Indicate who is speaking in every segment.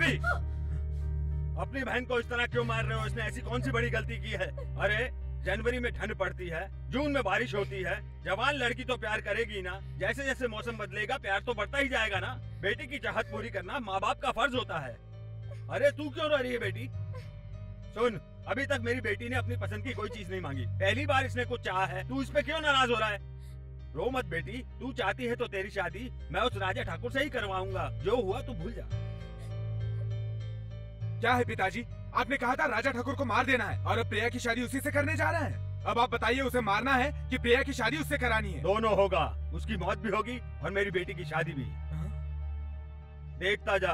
Speaker 1: भाभी, अपनी बहन को इस तरह क्यों मार रहे हो? इसने ऐसी कौन सी बड़ी गलती की है? अरे जनवरी में ठंड पड़ती है, जून में बारिश होती है। जवान लड़की तो प्यार करेगी ना। जैसे जैसे मौसम बदलेगा प्यार तो बढ़ता ही जाएगा ना। बेटी की चाहत पूरी करना माँ बाप का फर्ज होता है। अरे तू क्यों रो रही है बेटी? सुन, अभी तक मेरी बेटी ने अपनी पसंद की कोई चीज नहीं मांगी। पहली बार इसने कुछ चाहा है, तू इस पे क्यों नाराज हो रहा है? रो मत बेटी, तू चाहती है तो तेरी शादी मैं उस राजा ठाकुर से ही करवाऊंगा। जो हुआ तू भूल जा।
Speaker 2: क्या है पिताजी, आपने कहा था राजा ठाकुर को मार देना है और अब प्रिया की शादी उसी से करने जा रहे हैं। अब आप बताइए, उसे मारना है कि प्रिया की शादी उससे करानी है?
Speaker 1: दोनों होगा, उसकी मौत भी होगी और मेरी बेटी की शादी भी। देखता जा,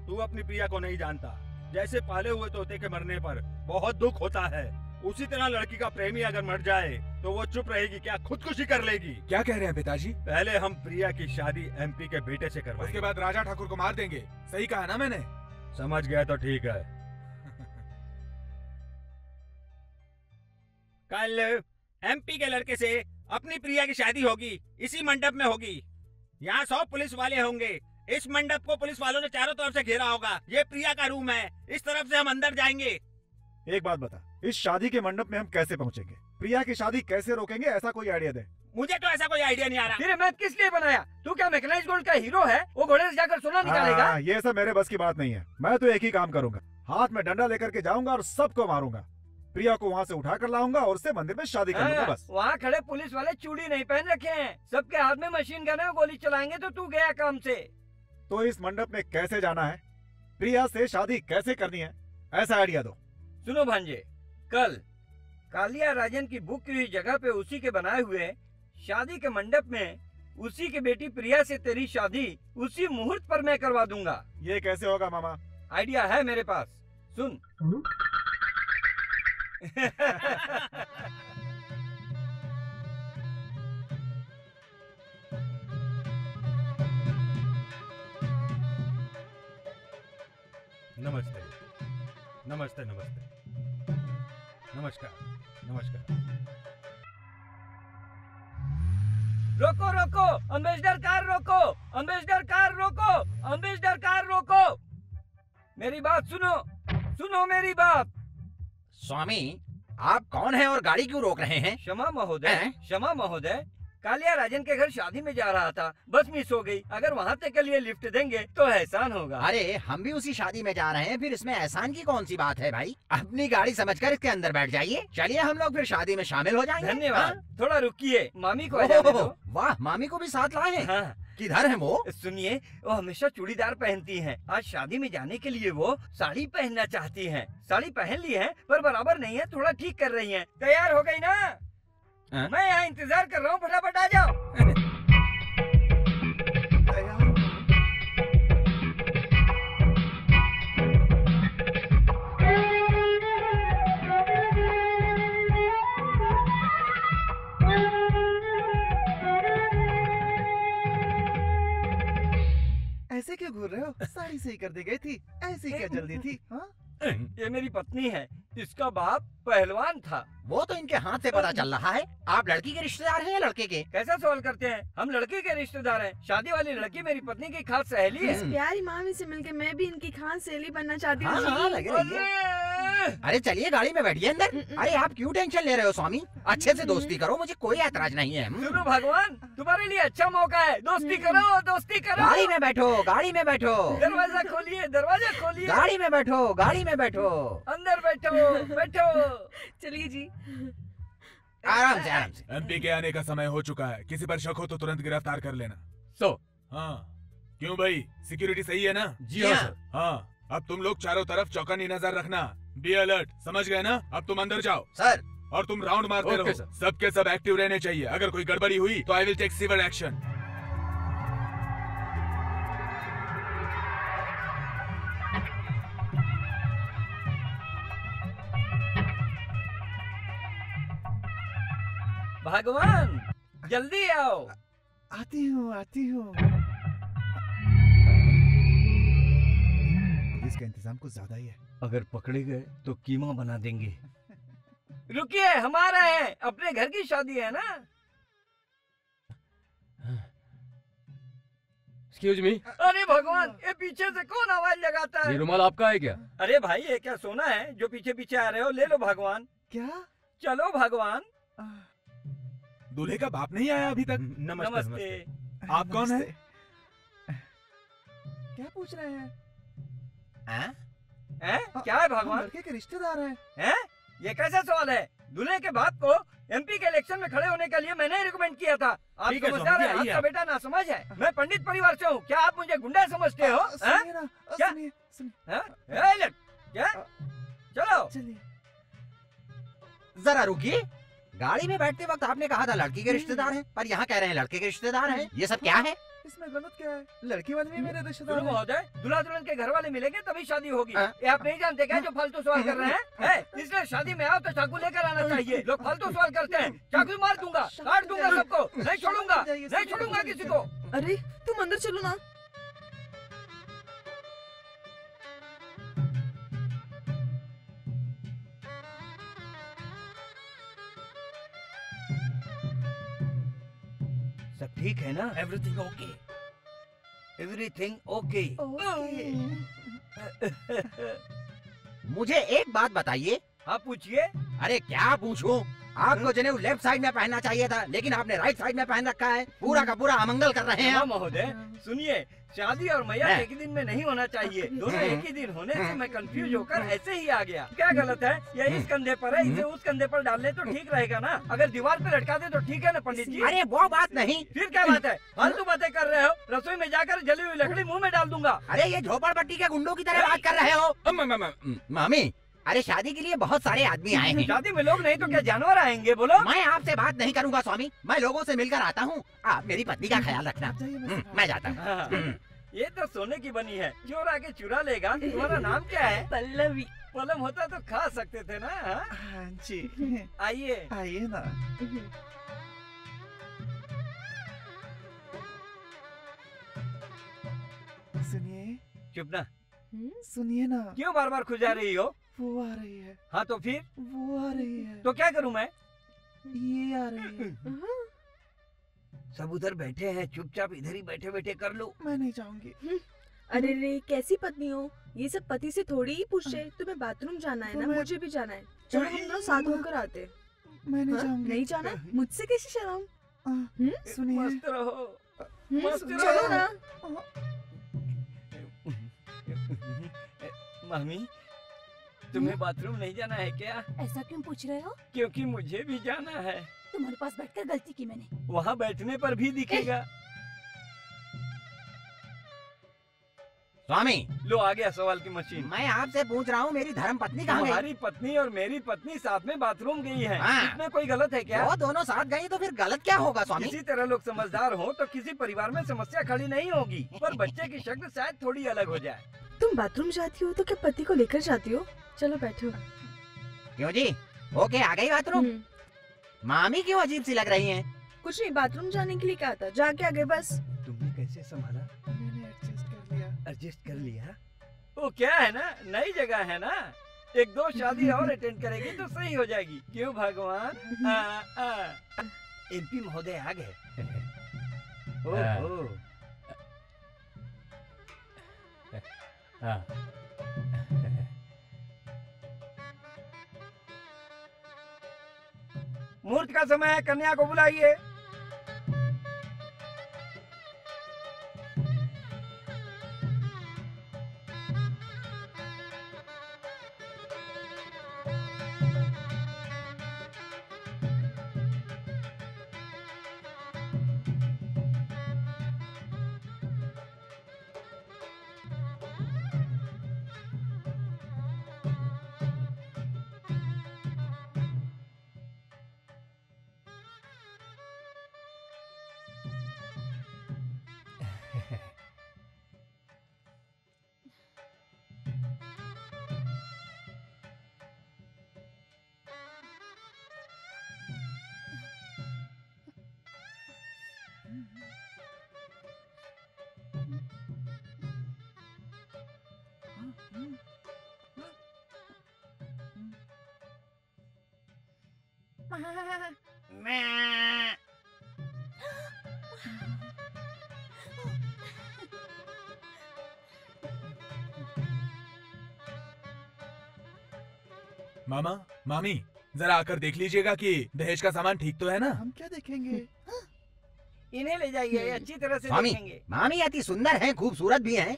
Speaker 1: तू अपनी प्रिया को नहीं जानता। जैसे पाले हुए तोते के मरने पर बहुत दुख होता है, उसी तरह लड़की का प्रेमी अगर मर जाए तो वो चुप रहेगी क्या? खुदकुशी कर लेगी।
Speaker 2: क्या कह रहे हैं पिताजी?
Speaker 1: पहले हम प्रिया की शादी एमपी के बेटे से करवाएंगे,
Speaker 2: उसके बाद राजा ठाकुर को मार देंगे। सही कहा ना मैंने?
Speaker 1: समझ गया तो ठीक है। कल एमपी के लड़के से अपनी प्रिया की शादी होगी, इसी मंडप में होगी। यहाँ 100 पुलिस वाले होंगे। इस मंडप को पुलिस वालों ने चारों तरफ से घेरा होगा। ये प्रिया का रूम है, इस तरफ से हम अंदर जाएंगे।
Speaker 3: एक बात बता, इस शादी के मंडप में हम कैसे पहुंचेंगे? प्रिया की शादी कैसे रोकेंगे? ऐसा कोई आइडिया दे।
Speaker 1: मुझे तो ऐसा कोई आइडिया नहीं आ रहा।
Speaker 4: फिर मैं किस लिए बनाया? तू क्या मैकेनाइज्ड गोल्ड का हीरो है? वो घोड़े से जाकर सोना निकालेगा?
Speaker 3: ये सब मेरे बस की बात नहीं है। मैं तो एक ही काम करूंगा, हाथ में डंडा लेकर के जाऊंगा और सबको मारूंगा। प्रिया को वहाँ से उठा कर लाऊंगा और उससे मंदिर में शादी कर लूंगा बस।
Speaker 4: वहाँ खड़े पुलिस वाले चूड़ी नहीं पहन रखे हैं, सबके हाथ में मशीन गन है, गोली चलाएंगे तो तू गया काम से।
Speaker 3: तो इस मंडप में कैसे जाना है? प्रिया से शादी कैसे करनी है? ऐसा आइडिया दो।
Speaker 4: सुनो भांजे, कल कालिया राजन की बुक की हुई जगह पे उसी के बनाए हुए शादी के मंडप में उसी की बेटी प्रिया से तेरी शादी उसी मुहूर्त पर मैं करवा दूंगा।
Speaker 3: ये कैसे होगा मामा?
Speaker 4: आइडिया है मेरे पास, सुन।
Speaker 1: नमस्ते नमस्ते नमस्ते नमस्कार नमस्कार।
Speaker 4: रोको रोको, अम्बेसडर कार रोको, अम्बेसडर कार रोको, अम्बेसडर कार रोको। मेरी बात सुनो, सुनो मेरी बात।
Speaker 5: स्वामी, आप कौन हैं और गाड़ी क्यों रोक रहे हैं?
Speaker 4: क्षमा महोदय, क्षमा महोदय, कालिया राजन के घर शादी में जा रहा था, बस मिस हो गई। अगर वहाँ तक के लिए लिफ्ट देंगे तो एहसान होगा।
Speaker 5: अरे हम भी उसी शादी में जा रहे हैं, फिर इसमें एहसान की कौन सी बात है भाई? अपनी गाड़ी समझकर इसके अंदर बैठ जाइए। चलिए हम लोग फिर शादी में शामिल हो जाएंगे।
Speaker 4: धन्यवाद। थोड़ा रुकिए, मामी को आ जाने दो।
Speaker 5: वाह, मामी को भी साथ लाए हैं?
Speaker 4: हाँ।
Speaker 5: किधर है वो?
Speaker 4: सुनिए, वो हमेशा चूड़ीदार पहनती हैं। आज शादी में जाने के लिए वो साड़ी पहनना चाहती हैं। साड़ी पहन ली है पर बराबर नहीं है, थोड़ा ठीक कर रही हैं। तैयार हो गई ना? मैं यहाँ इंतजार कर रहा हूँ, फटाफट आ जाओ।
Speaker 6: ऐसे क्यों घूर रहे हो? साड़ी सही कर दी गई थी, ऐसी क्या जल्दी थी? हाँ?
Speaker 4: ये मेरी पत्नी है, इसका बाप पहलवान था।
Speaker 5: वो तो इनके हाथ से पता चल रहा है। आप लड़की के रिश्तेदार हैं या लड़के के?
Speaker 4: कैसा सवाल करते हैं? हम लड़के के रिश्तेदार हैं। शादी वाली लड़की मेरी पत्नी की खास सहेली है।
Speaker 7: इस प्यारी मामी से मिलकर मैं भी इनकी खास सहेली बनना चाहती हूँ।
Speaker 5: हाँ, लगे रहिए। अरे चलिए गाड़ी में बैठिए अंदर। अरे आप क्यों टेंशन ले रहे हो स्वामी? अच्छे से दोस्ती करो, मुझे कोई ऐतराज नहीं है।
Speaker 4: सुनो भगवान, तुम्हारे लिए अच्छा मौका है, दोस्ती करो, दोस्ती करो।
Speaker 5: गाड़ी में बैठो, गाड़ी में बैठो।
Speaker 4: दरवाजा खोलिए, दरवाजा खोलिए।
Speaker 5: गाड़ी में बैठो, गाड़ी में बैठो।
Speaker 4: अंदर बैठो, बैठो।
Speaker 7: चलिए जी।
Speaker 5: आराम से, आराम से।
Speaker 2: एमपी के आने का समय हो चुका है, किसी पर शक हो तो तुरंत गिरफ्तार कर लेना। हाँ, क्यों भाई, सिक्योरिटी सही है ना?
Speaker 5: जी हाँ सर।
Speaker 2: हाँ, अब तुम लोग चारों तरफ चौकन्नी नजर रखना। बी अलर्ट, समझ गए ना? अब तुम अंदर जाओ
Speaker 5: सर।
Speaker 2: और तुम राउंड मारते रहो। सबके सब एक्टिव रहने चाहिए। अगर कोई गड़बड़ी हुई तो I will take civil action.
Speaker 4: भगवान जल्दी आओ।
Speaker 6: आती हूँ, आती हूँ। पुलिस का इंतजाम कुछ ज्यादा ही है।
Speaker 4: अगर पकड़े गए तो कीमा बना देंगे। रुकिए, हमारा है, अपने घर की शादी है ना।
Speaker 8: एक्सक्यूज मी,
Speaker 4: अरे भगवान, ये पीछे से कौन आवाज लगाता
Speaker 8: ये
Speaker 4: है?
Speaker 8: रुमाल आपका है क्या?
Speaker 4: अरे भाई, ये क्या सोना है जो पीछे पीछे आ रहे हो? ले लो भगवान।
Speaker 6: क्या?
Speaker 4: चलो भगवान।
Speaker 2: दूल्हे का बाप नहीं आया अभी तक।
Speaker 1: नमस्ते,
Speaker 4: नमस्ते।
Speaker 2: आप कौन है?
Speaker 6: क्या पूछ रहे हैं?
Speaker 4: हैं? क्या है भगवान?
Speaker 6: लड़के के रिश्तेदार हैं।
Speaker 4: हैं? ये कैसा सवाल है? दूल्हे के बाप को एमपी के इलेक्शन में खड़े होने के लिए मैंने रिकमेंड किया था। आप
Speaker 1: ठीक है,
Speaker 4: समझदार हैं,
Speaker 1: स्वामी जी,
Speaker 4: आपका बेटा ना समझ है। मैं पंडित परिवार से हूँ, क्या आप मुझे गुंडा समझते हो? हैं?
Speaker 6: सुनिए ना,
Speaker 4: क्या?
Speaker 6: सुनिए, सुनिए।
Speaker 4: हैं? ए, लट, क्या? चलो।
Speaker 6: चलिए।
Speaker 5: जरा रुकिए, गाड़ी में बैठते वक्त आपने कहा था लड़की के रिश्तेदार हैं, पर यहाँ कह रहे हैं लड़के के रिश्तेदार हैं। ये सब क्या है?
Speaker 6: इसमें गलत क्या है? लड़की वाले भी मेरे रिश्तेदार
Speaker 4: गुरु
Speaker 6: हैं।
Speaker 4: महोदय, दूल्हा दुल्हन के घर वाले मिलेंगे तभी शादी होगी।
Speaker 5: हाँ?
Speaker 4: ये आप नहीं जानते क्या जो फालतू सवाल कर रहे हैं? इसलिए शादी में आओ तो चाकू लेकर आना चाहिए। लोग फालतू सवाल करते हैं, चाकू मार दूंगा, काट दूंगा सबको, नहीं छोड़ूंगा, नहीं छोड़ूंगा किसी को।
Speaker 7: अरे तुम अंदर चलो ना।
Speaker 4: सब ठीक है ना? Everything okay, everything okay.
Speaker 5: मुझे एक बात बताइए।
Speaker 4: आप पूछिए।
Speaker 5: अरे क्या पूछूं? आपको जनेऊ लेफ्ट साइड में पहनना चाहिए था, लेकिन आपने राइट साइड में पहन रखा है। पूरा का पूरा अमंगल कर रहे हैं
Speaker 4: हाँ
Speaker 5: आप।
Speaker 4: महोदय, सुनिए, शादी और मैया
Speaker 5: है।
Speaker 4: एक ही दिन में नहीं होना चाहिए। दोनों एक ही दिन होने से मैं कंफ्यूज होकर ऐसे ही आ गया। क्या गलत है? ये इस कंधे पर है, इसे उस कंधे पर डाल ले तो ठीक रहेगा ना? अगर दीवार पे लटका दे तो ठीक है ना पंडित जी?
Speaker 5: अरे वो बात नहीं।
Speaker 4: फिर क्या बात है? फालतू बातें कर रहे हो। रसोई में जाकर जली हुई लकड़ी मुंह में डाल दूंगा।
Speaker 5: अरे ये झोपड़पट्टी के गुंडों की तरह बात कर रहे हो। मामी, अरे शादी के लिए बहुत सारे आदमी आए हैं।
Speaker 4: शादी में लोग नहीं तो क्या जानवर आएंगे? बोलो।
Speaker 5: मैं आपसे बात नहीं करूंगा स्वामी, मैं लोगों से मिलकर आता हूँ। आप मेरी पत्नी का ख्याल रखना। मैं जाता हूँ।
Speaker 4: हाँ, ये तो सोने की बनी है, चोर आके चुरा लेगा। तुम्हारा नाम क्या है?
Speaker 7: पल्लवी।
Speaker 4: पलम होता तो खा सकते थे ना? हाँ?
Speaker 6: हाँ जी,
Speaker 4: आइए।
Speaker 6: आइए ना। सुनिए,
Speaker 4: चुप ना।
Speaker 6: सुनिए ना।
Speaker 4: क्यों बार बार खुजा रही हो?
Speaker 6: वो आ रही है।
Speaker 4: हाँ तो फिर?
Speaker 6: वो आ रही है।
Speaker 4: तो क्या करूं मैं?
Speaker 6: ये आ रही है।
Speaker 4: सब उधर बैठे हैं, चुपचाप इधर ही बैठे बैठे कर लो।
Speaker 6: मैं नहीं जाऊंगी।
Speaker 7: अरे रे, कैसी पत्नी हो? ये सब पति से थोड़ी ही पूछते। तुम्हें बाथरूम जाना है ना? मुझे भी जाना है। चलो हम लोग साथ होकर आते।
Speaker 6: मैं नहीं
Speaker 7: हाँ?
Speaker 6: जाऊंगी।
Speaker 7: नहीं जाना? मुझसे कैसी शर्म?
Speaker 6: सुनिए,
Speaker 4: मस्त रहो, मस्त
Speaker 7: चलो
Speaker 4: रहो।
Speaker 7: ना।
Speaker 4: मामी, तुम्हें बाथरूम नहीं जाना है क्या?
Speaker 9: ऐसा क्यों पूछ रहे हो?
Speaker 4: क्योंकि मुझे भी जाना है।
Speaker 9: तुम्हारे पास बैठकर गलती की मैंने।
Speaker 4: वहाँ बैठने पर भी दिखेगा।
Speaker 5: स्वामी,
Speaker 4: लो आ गया सवाल की मशीन।
Speaker 5: मैं आपसे पूछ रहा हूँ, मेरी धर्म पत्नी कहाँ गई?
Speaker 4: तुम्हारी पत्नी और मेरी पत्नी साथ में बाथरूम गई है।
Speaker 5: हाँ।
Speaker 4: इसमें कोई गलत है क्या?
Speaker 5: वो दोनों साथ गई तो फिर गलत क्या होगा स्वामी?
Speaker 4: किसी तरह लोग समझदार हो तो किसी परिवार में समस्या खड़ी नहीं होगी, पर बच्चे की शक्ल शायद थोड़ी अलग हो जाए।
Speaker 7: तुम बाथरूम जाती हो तो क्या पति को लेकर जाती हो? चलो बैठो।
Speaker 5: क्यों जी? ओके, आ गई बाथरूम। मामी क्यों अजीब सी लग रही हैं?
Speaker 7: कुछ नहीं, बाथरूम जाने के लिए कहा था, जाके आ गए बस।
Speaker 4: तुमने कैसे संभाला?
Speaker 6: मैंने एडजस्ट कर लिया।
Speaker 4: एडजस्ट कर लिया? वो क्या है ना, नई जगह है ना, एक दो शादी और अटेंड करेगी तो सही हो जाएगी। क्यों भगवान? एमपी महोदय आ गए। ओहो। मुहूर्त का समय है, कन्या को बुलाइए।
Speaker 2: मामा, मामी, जरा आकर देख लीजिएगा कि दहेज का सामान ठीक तो है ना।
Speaker 6: हम क्या देखेंगे?
Speaker 4: इन्हें ले जाइए, अच्छी तरह से
Speaker 5: स्वामी,
Speaker 4: देखेंगे।
Speaker 5: मामी अति सुंदर हैं, खूबसूरत भी हैं।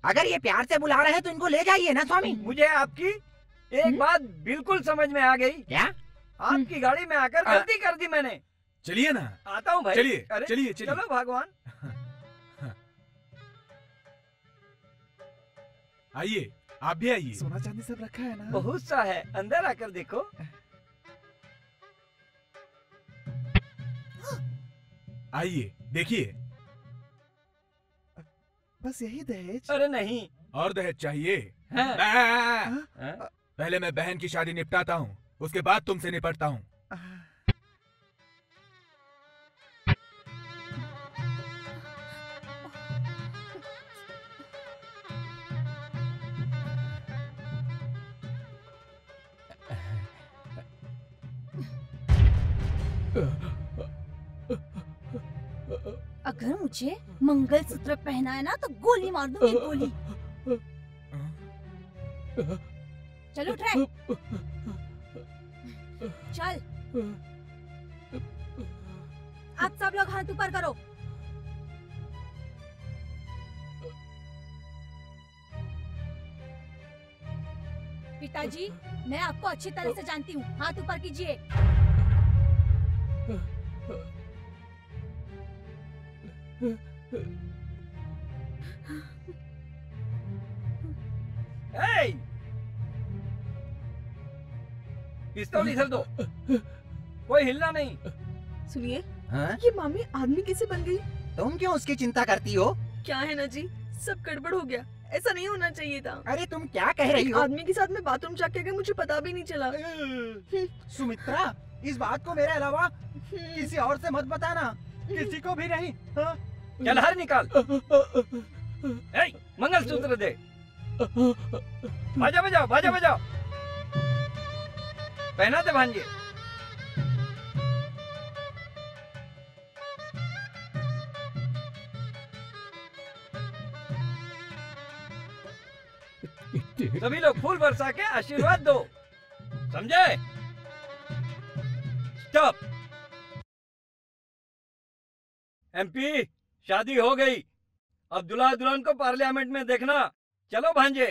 Speaker 5: अगर ये प्यार से बुला रहे हैं तो इनको ले जाइए ना स्वामी।
Speaker 4: मुझे आपकी एक बात बिल्कुल समझ में आ गई।
Speaker 5: क्या?
Speaker 4: आपकी गाड़ी में आकर गलती कर दी मैंने।
Speaker 2: चलिए ना,
Speaker 4: आता हूँ भाई।
Speaker 2: चलिए,
Speaker 4: अरे,
Speaker 2: चलिए, चलिए।
Speaker 4: चलो भगवान।
Speaker 2: आइए, आप भी आइए।
Speaker 6: सोना चांदी सब रखा है ना?
Speaker 4: बहुत सा है, अंदर आकर देखो।
Speaker 2: आइए, देखिए।
Speaker 6: बस यही दहेज?
Speaker 4: अरे नहीं।
Speaker 2: और दहेज चाहिए?
Speaker 4: हाँ।
Speaker 2: हाँ। पहले मैं बहन की शादी निपटाता हूँ, उसके बाद तुमसे निपटता हूँ।
Speaker 9: अगर मुझे मंगलसूत्र पहना है ना तो गोली मार दूंगी, गोली। चल उठ रहे। चल, आप सब लोग हाथ ऊपर करो। पिताजी, मैं आपको अच्छी तरह से जानती हूँ, हाथ ऊपर कीजिए।
Speaker 4: Hey! पिस्तौल इधर दो, कोई हिलना नहीं।
Speaker 7: सुनिए,
Speaker 5: हाँ?
Speaker 7: ये मामी आदमी कैसे बन गई?
Speaker 5: तुम क्यों उसकी चिंता करती हो?
Speaker 7: क्या है ना जी, सब गड़बड़ हो गया, ऐसा नहीं होना चाहिए था।
Speaker 5: अरे तुम क्या कह रही
Speaker 7: एक
Speaker 5: हो?
Speaker 7: आदमी के साथ में बाथरूम जाके गए, मुझे पता भी नहीं चला।
Speaker 5: सुमित्रा, इस बात को मेरे अलावा किसी और से मत बताना, किसी को भी नहीं। हाँ?
Speaker 4: चल हर निकाल। ए, मंगलसूत्र दे। बाजा बजाओ, बाजा बजाओ। पहना दे भांजे। सभी लोग फूल बरसा के आशीर्वाद दो, समझे? स्टॉप। एमपी, शादी हो गई। अब दुल्हा दुल्हन को पार्लियामेंट में देखना। चलो भांजे।